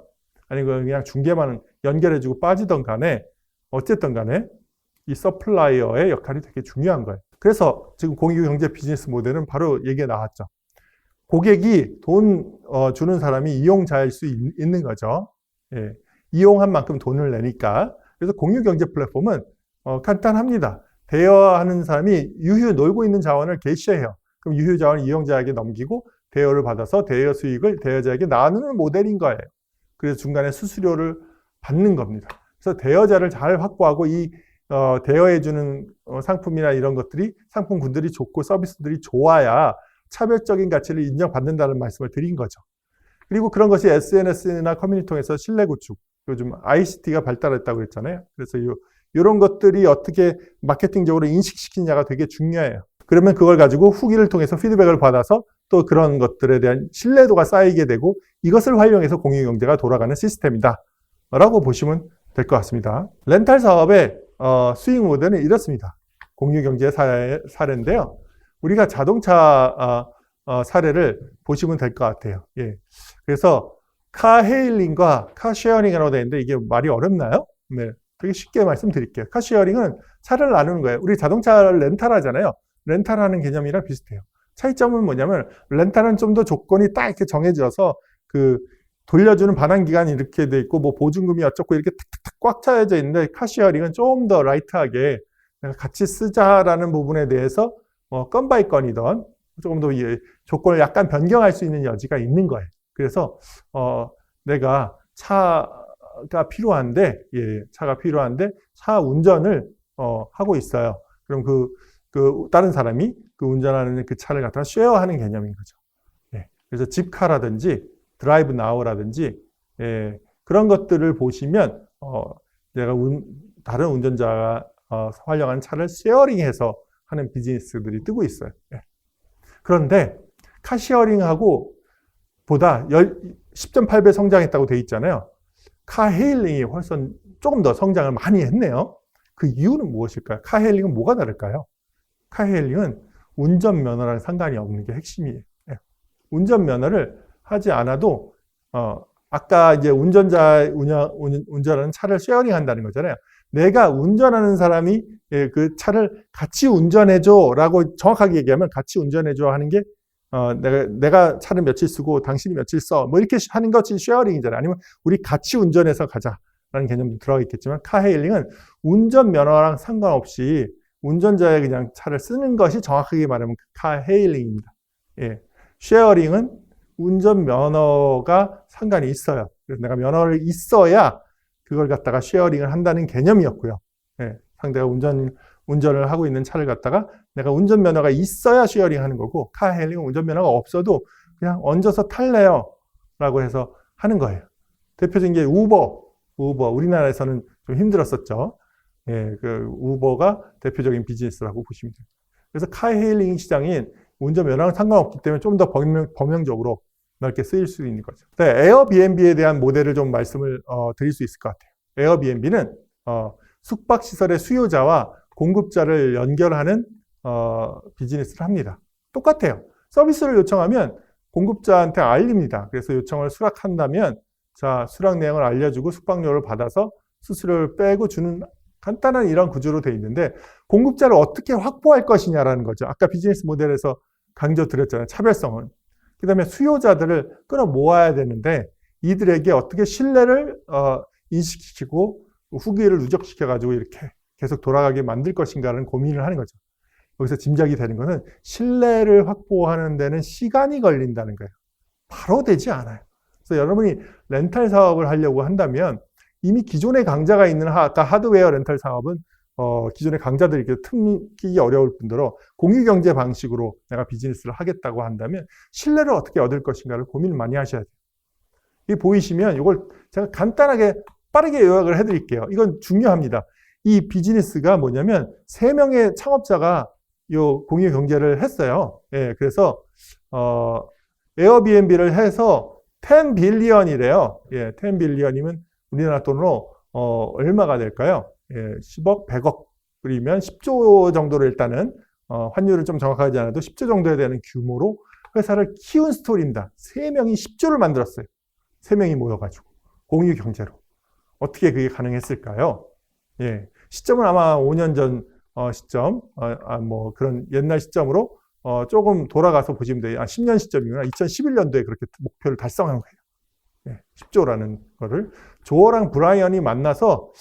아니면 그냥 중개만 연결해주고 빠지던 간에 어쨌든 간에 이 서플라이어의 역할이 되게 중요한 거예요. 그래서 지금 공유경제 비즈니스 모델은 바로 얘기가 나왔죠. 고객이 돈 주는 사람이 이용자일 수 있는 거죠. 이용한 만큼 돈을 내니까. 그래서 공유경제 플랫폼은 간단합니다. 대여하는 사람이 유휴 놀고 있는 자원을 게시해요. 그럼 유휴 자원을 이용자에게 넘기고 대여를 받아서 대여 수익을 대여자에게 나누는 모델인 거예요. 그래서 중간에 수수료를 받는 겁니다. 그래서 대여자를 잘 확보하고 이 대여해주는 상품이나 이런 것들이 상품군들이 좋고 서비스들이 좋아야 차별적인 가치를 인정받는다는 말씀을 드린 거죠. 그리고 그런 것이 SNS나 커뮤니티 통해서 신뢰 구축, 요즘 ICT가 발달했다고 그랬잖아요. 그래서 이런 것들이 어떻게 마케팅적으로 인식시키냐가 되게 중요해요. 그러면 그걸 가지고 후기를 통해서 피드백을 받아서 또 그런 것들에 대한 신뢰도가 쌓이게 되고 이것을 활용해서 공유경제가 돌아가는 시스템이다 라고 보시면 될 것 같습니다. 렌탈 사업의 수익 모델은 이렇습니다. 공유경제 사례인데요. 우리가 자동차 사례를 보시면 될 것 같아요. 그래서 카헤일링과 카쉐어링이라고 되어 있는데 이게 말이 어렵나요? 네, 되게 쉽게 말씀드릴게요. 카쉐어링은 차를 나누는 거예요. 우리 자동차를 렌탈하잖아요. 렌탈하는 개념이랑 비슷해요. 차이점은 뭐냐면 렌탈은 좀 더 조건이 딱 이렇게 정해져서 돌려주는 반환 기간이 이렇게 돼 있고 뭐 보증금이 어쩌고 이렇게 탁탁탁 꽉 차여져 있는데 카쉐어링은 좀 더 라이트하게 내가 같이 쓰자라는 부분에 대해서 건 바이 건이던 조금 더 조건을 약간 변경할 수 있는 여지가 있는 거예요. 그래서 내가 차가 필요한데 차 운전을 하고 있어요. 그럼 다른 사람이 그 운전하는 그 차를 갖다가 쉐어하는 개념인 거죠. 그래서 집카라든지 드라이브 나우라든지 그런 것들을 보시면 내가 다른 운전자가 활용하는 차를 쉐어링해서 하는 비즈니스들이 뜨고 있어요. 그런데 카쉐어링하고 보다 10.8배 성장했다고 돼 있잖아요. 카헤일링이 훨씬 조금 더 성장을 많이 했네요. 그 이유는 무엇일까요? 카헤일링은 뭐가 다를까요? 카헤일링은 운전면허랑 상관이 없는 게 핵심이에요. 운전면허를 하지 않아도 아까 이제 운전하는 차를 쉐어링 한다는 거잖아요. 내가 운전하는 사람이 그 차를 같이 운전해줘 라고 정확하게 얘기하면 같이 운전해줘 하는 게 내가 차를 며칠 쓰고 당신이 며칠 써 뭐 이렇게 하는 것이 쉐어링이잖아요. 아니면 우리 같이 운전해서 가자라는 개념도 들어가 있겠지만 카헤일링은 운전면허랑 상관없이 운전자의 그냥 차를 쓰는 것이 정확하게 말하면 카헤일링입니다. 쉐어링은 운전면허가 상관이 있어요. 그래서 내가 면허를 있어야 그걸 갖다가 쉐어링을 한다는 개념이었고요. 상대가 운전을 하고 있는 차를 갖다가 내가 운전면허가 있어야 쉐어링 하는 거고, 카헤일링은 운전면허가 없어도 그냥 얹어서 탈래요 라고 해서 하는 거예요. 대표적인 게 우버. 우리나라에서는 좀 힘들었었죠. 우버가 대표적인 비즈니스라고 보시면 돼요. 그래서 카헤일링 시장인 운전면허랑 상관없기 때문에 좀 더 범용적으로 넓게 쓰일 수 있는 거죠. 네, 에어비앤비에 대한 모델을 좀 말씀을 드릴 수 있을 것 같아요. 에어비앤비는 숙박시설의 수요자와 공급자를 연결하는 비즈니스를 합니다. 똑같아요. 서비스를 요청하면 공급자한테 알립니다. 그래서 요청을 수락한다면 자, 수락 내용을 알려주고 숙박료를 받아서 수수료를 빼고 주는 간단한 이런 구조로 되어 있는데 공급자를 어떻게 확보할 것이냐라는 거죠. 아까 비즈니스 모델에서 강조드렸잖아요. 차별성은. 그 다음에 수요자들을 끌어 모아야 되는데 이들에게 어떻게 신뢰를 인식시키고 후기를 누적시켜가지고 이렇게 계속 돌아가게 만들 것인가라는 고민을 하는 거죠. 여기서 짐작이 되는 것은 신뢰를 확보하는 데는 시간이 걸린다는 거예요. 바로 되지 않아요. 그래서 여러분이 렌탈 사업을 하려고 한다면 이미 기존의 강자가 있는 아까 하드웨어 렌탈 사업은 기존의 강자들이 틈 끼기 어려울 뿐더러 공유경제 방식으로 내가 비즈니스를 하겠다고 한다면 신뢰를 어떻게 얻을 것인가를 고민을 많이 하셔야 돼요. 이 보이시면 이걸 제가 간단하게 빠르게 요약을 해드릴게요. 이건 중요합니다. 이 비즈니스가 뭐냐면 3명의 창업자가 요 공유경제를 했어요. 예, 그래서 에어비앤비를 해서 10 빌리언이래요. 예, 10 빌리언이면 우리나라 돈으로 얼마가 될까요? 예, 10억, 100억이면 10조 정도로 일단은 환율을 좀 정확하지 않아도 10조 정도에 되는 규모로 회사를 키운 스토리입니다. 3명이 10조를 만들었어요. 3명이 모여가지고 공유 경제로. 어떻게 그게 가능했을까요? 예, 시점은 아마 5년 전 시점, 뭐 그런 옛날 시점으로 조금 돌아가서 보시면 돼요. 10년 시점이구나. 2011년도에 그렇게 목표를 달성한 거예요. 10조라는 거를 조어랑 브라이언이 만나서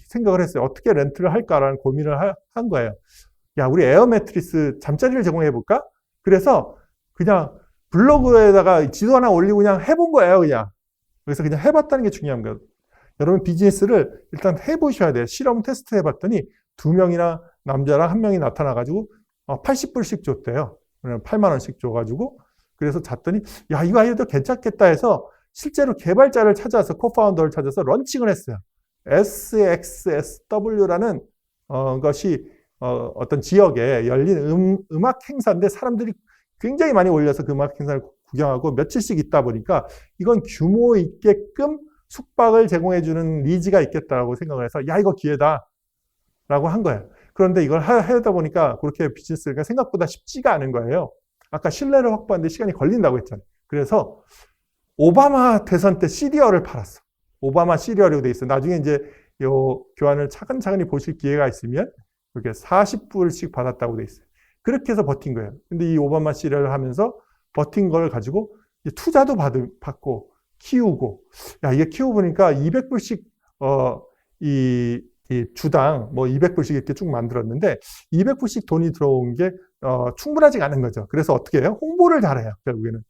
생각을 했어요. 어떻게 렌트를 할까라는 고민을 한 거예요. 야, 우리 에어 매트리스 잠자리를 제공해 볼까? 그래서 그냥 블로그에다가 지도 하나 올리고 그냥 해본 거예요, 그냥. 그래서 그냥 해봤다는 게 중요한 거예요. 여러분 비즈니스를 일단 해보셔야 돼요. 실험 테스트 해봤더니 2명이나 남자랑 1명이 나타나가지고 80불씩 줬대요. 8만 원씩 줘가지고 그래서 잤더니 야, 이거 아이디어 괜찮겠다 해서 실제로 개발자를 찾아서 코파운더를 찾아서 런칭을 했어요. SXSW라는 것이 어떤 지역에 열린 음악 행사인데 사람들이 굉장히 많이 올려서 그 음악 행사를 구경하고 며칠씩 있다 보니까 이건 규모 있게끔 숙박을 제공해주는 니즈가 있겠다라고 생각을 해서 야, 이거 기회다 라고 한 거예요. 그런데 이걸 하다 보니까 그렇게 비즈니스가 생각보다 쉽지가 않은 거예요. 아까 신뢰를 확보하는데 시간이 걸린다고 했잖아요. 그래서 오바마 대선 때 시리얼을 팔았어. 오바마 시리얼이 돼 있어. 나중에 이제 요 교환을 차근차근히 보실 기회가 있으면 이렇게 40불씩 받았다고 돼 있어요. 그렇게 해서 버틴 거예요. 근데 이 오바마 시리얼을 하면서 버틴 걸 가지고 투자도 받고 키우고, 야, 이게 키워보니까 200불씩, 이 주당 뭐 200불씩 이렇게 쭉 만들었는데 200불씩 돈이 들어온 게 충분하지 않은 거죠. 그래서 어떻게 해요? 홍보를 잘해요. 결국에는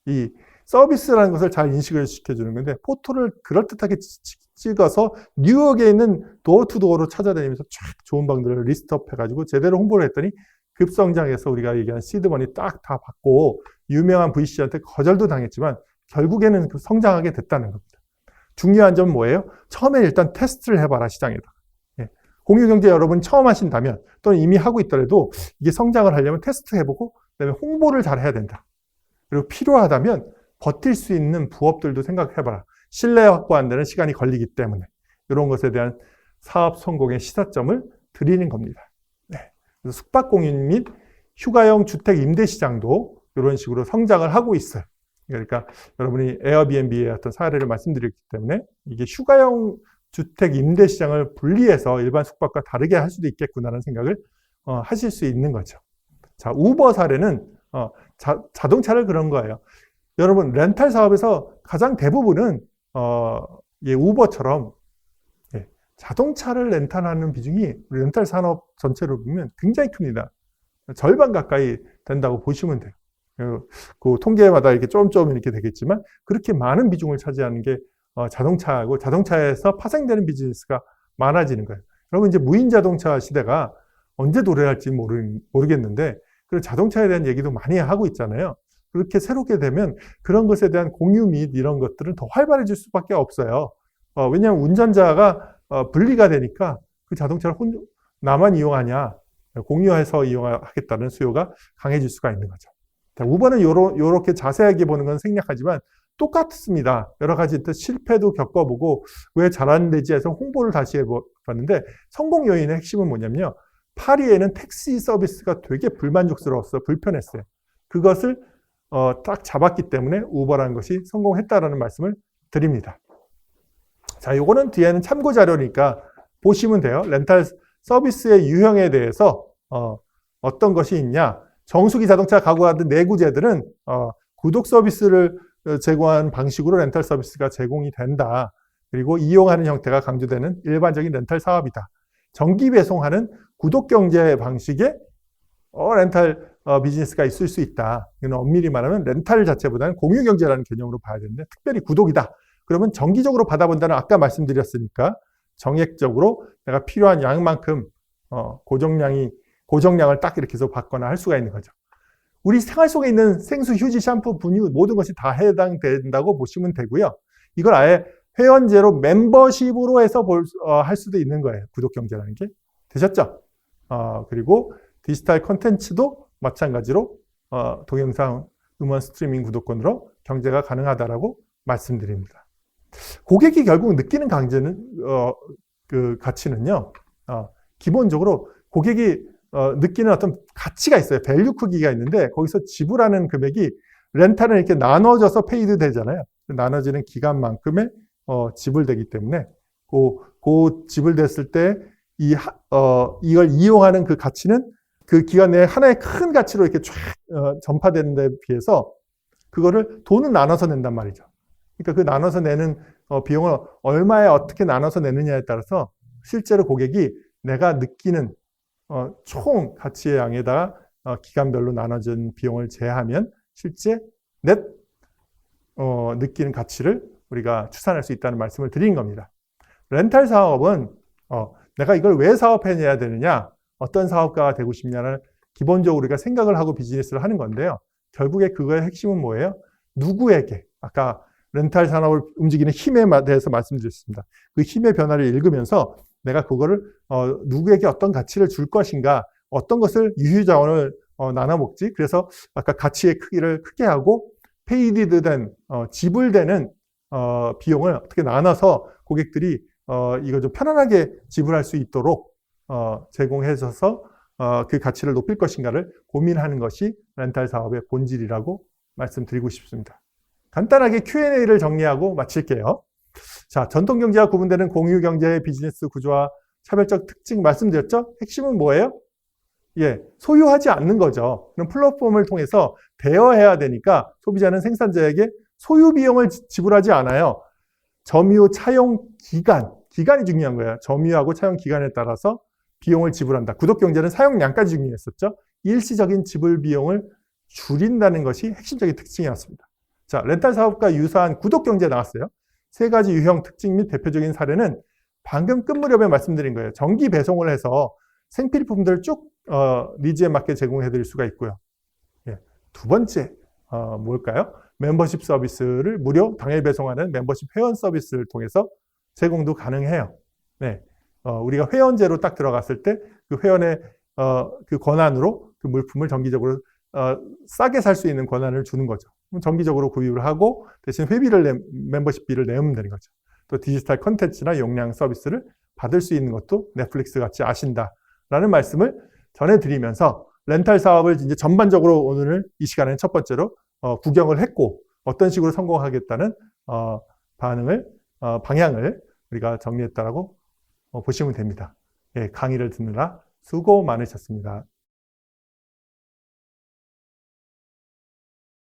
이 서비스라는 것을 잘 인식을 시켜주는 건데 포토를 그럴듯하게 찍어서 뉴욕에 있는 도어투도어로 찾아다니면서 쫙 좋은 방들을 리스트업 해가지고 제대로 홍보를 했더니 급성장해서 우리가 얘기한 시드머니 딱 다 받고 유명한 VC한테 거절도 당했지만 결국에는 성장하게 됐다는 겁니다. 중요한 점은 뭐예요? 처음에 일단 테스트를 해봐라, 시장에다. 예. 공유경제 여러분이 처음 하신다면 또는 이미 하고 있더라도 이게 성장을 하려면 테스트 해보고 그다음에 홍보를 잘 해야 된다. 그리고 필요하다면 버틸 수 있는 부업들도 생각해봐라. 신뢰 확보하는 데는 시간이 걸리기 때문에 이런 것에 대한 사업 성공의 시사점을 드리는 겁니다. 네. 그래서 숙박공유 및 휴가용 주택 임대 시장도 이런 식으로 성장을 하고 있어요. 그러니까 여러분이 에어비앤비의 어떤 사례를 말씀드렸기 때문에 이게 휴가용 주택 임대 시장을 분리해서 일반 숙박과 다르게 할 수도 있겠구나라는 생각을 하실 수 있는 거죠. 자, 우버 사례는 자동차를 그런 거예요. 여러분 렌탈 사업에서 가장 대부분은 우버처럼 자동차를 렌탈하는 비중이 렌탈 산업 전체로 보면 굉장히 큽니다. 절반 가까이 된다고 보시면 돼요. 그 통계마다 이렇게 좀 이렇게 되겠지만 그렇게 많은 비중을 차지하는 게 자동차고 자동차에서 파생되는 비즈니스가 많아지는 거예요. 여러분 이제 무인 자동차 시대가 언제 도래할지 모르겠는데 그리고 자동차에 대한 얘기도 많이 하고 있잖아요. 그렇게 새롭게 되면 그런 것에 대한 공유 및 이런 것들은 더 활발해질 수밖에 없어요. 왜냐하면 운전자가 분리가 되니까 그 자동차를 나만 이용하냐 공유해서 이용하겠다는 수요가 강해질 수가 있는 거죠. 자, 우버는 요렇게 자세하게 보는 건 생략하지만 똑같습니다. 여러 가지 또 실패도 겪어보고 왜 잘 안 되지 해서 홍보를 다시 해봤는데 성공 요인의 핵심은 뭐냐면요. 파리에는 택시 서비스가 되게 불만족스러웠어요. 불편했어요. 그것을 딱 잡았기 때문에 우버라는 것이 성공했다라는 말씀을 드립니다. 자, 요거는 뒤에는 참고 자료니까 보시면 돼요. 렌탈 서비스의 유형에 대해서 어떤 것이 있냐. 정수기 자동차 가구하던 내구재들은 구독 서비스를 제공하는 방식으로 렌탈 서비스가 제공이 된다. 그리고 이용하는 형태가 강조되는 일반적인 렌탈 사업이다. 정기 배송하는 구독 경제 방식의 렌탈 비즈니스가 있을 수 있다. 이건 엄밀히 말하면 렌탈 자체보다는 공유 경제라는 개념으로 봐야 되는데 특별히 구독이다. 그러면 정기적으로 받아본다는 아까 말씀드렸으니까 정액적으로 내가 필요한 양만큼 고정량을 딱 이렇게 해서 받거나 할 수가 있는 거죠. 우리 생활 속에 있는 생수, 휴지, 샴푸, 분유 모든 것이 다 해당된다고 보시면 되고요. 이걸 아예 회원제로 멤버십으로 해서 할 수도 있는 거예요. 구독 경제라는 게. 되셨죠? 그리고 디지털 콘텐츠도 마찬가지로 동영상, 음원 스트리밍 구독권으로 경제가 가능하다라고 말씀드립니다. 고객이 결국 느끼는 그 가치는요. 기본적으로 고객이 느끼는 어떤 가치가 있어요. 밸류 크기가 있는데 거기서 지불하는 금액이 렌탈은 이렇게 나눠져서 페이드 되잖아요. 나눠지는 기간만큼의 지불되기 때문에 그 지불됐을 때 이걸 이용하는 그 가치는 그 기간 내에 하나의 큰 가치로 이렇게 쫙 전파되는 데 비해서 그거를 돈은 나눠서 낸단 말이죠. 그러니까 그 나눠서 내는 비용을 얼마에 어떻게 나눠서 내느냐에 따라서 실제로 고객이 내가 느끼는 총 가치의 양에다가 기간별로 나눠진 비용을 제하면 실제 넷 느끼는 가치를 우리가 추산할 수 있다는 말씀을 드린 겁니다. 렌탈 사업은 내가 이걸 왜 사업해내야 되느냐, 어떤 사업가가 되고 싶냐는 기본적으로 우리가 생각을 하고 비즈니스를 하는 건데요. 결국에 그거의 핵심은 뭐예요? 누구에게, 아까 렌탈 산업을 움직이는 힘에 대해서 말씀드렸습니다. 그 힘의 변화를 읽으면서 내가 그거를 누구에게 어떤 가치를 줄 것인가, 어떤 것을 유휴자원을 나눠 먹지. 그래서 아까 가치의 크기를 크게 하고 페이디드된 지불되는 비용을 어떻게 나눠서 고객들이 이거 좀 편안하게 지불할 수 있도록 제공해줘서 그 가치를 높일 것인가를 고민하는 것이 렌탈 사업의 본질이라고 말씀드리고 싶습니다. 간단하게 Q&A를 정리하고 마칠게요. 자, 전통경제와 구분되는 공유경제의 비즈니스 구조와 차별적 특징 말씀드렸죠? 핵심은 뭐예요? 예, 소유하지 않는 거죠. 그럼 플랫폼을 통해서 대여해야 되니까 소비자는 생산자에게 소유 비용을 지불하지 않아요. 점유, 차용 기간이 중요한 거예요. 점유하고 차용 기간에 따라서 비용을 지불한다. 구독경제는 사용량까지 중요했었죠. 일시적인 지불 비용을 줄인다는 것이 핵심적인 특징이었습니다. 자, 렌탈 사업과 유사한 구독경제 나왔어요. 세 가지 유형 특징 및 대표적인 사례는 방금 끝 무렵에 말씀드린 거예요. 정기 배송을 해서 생필품들을 쭉 니즈에 맞게 제공해 드릴 수가 있고요. 예, 두 번째 뭘까요? 멤버십 서비스를 무료 당일 배송하는 멤버십 회원 서비스를 통해서 제공도 가능해요. 네, 우리가 회원제로 딱 들어갔을 때 그 회원의 그 권한으로 그 물품을 정기적으로 싸게 살 수 있는 권한을 주는 거죠. 정기적으로 구입을 하고 대신 멤버십비를 내면 되는 거죠. 또 디지털 콘텐츠나 용량 서비스를 받을 수 있는 것도 넷플릭스 같이 아신다라는 말씀을 전해드리면서 렌탈 사업을 이제 전반적으로 오늘 이 시간에 첫 번째로 구경을 했고 어떤 식으로 성공하겠다는 방향을 우리가 정리했다라고 보시면 됩니다. 예, 강의를 듣느라 수고 많으셨습니다.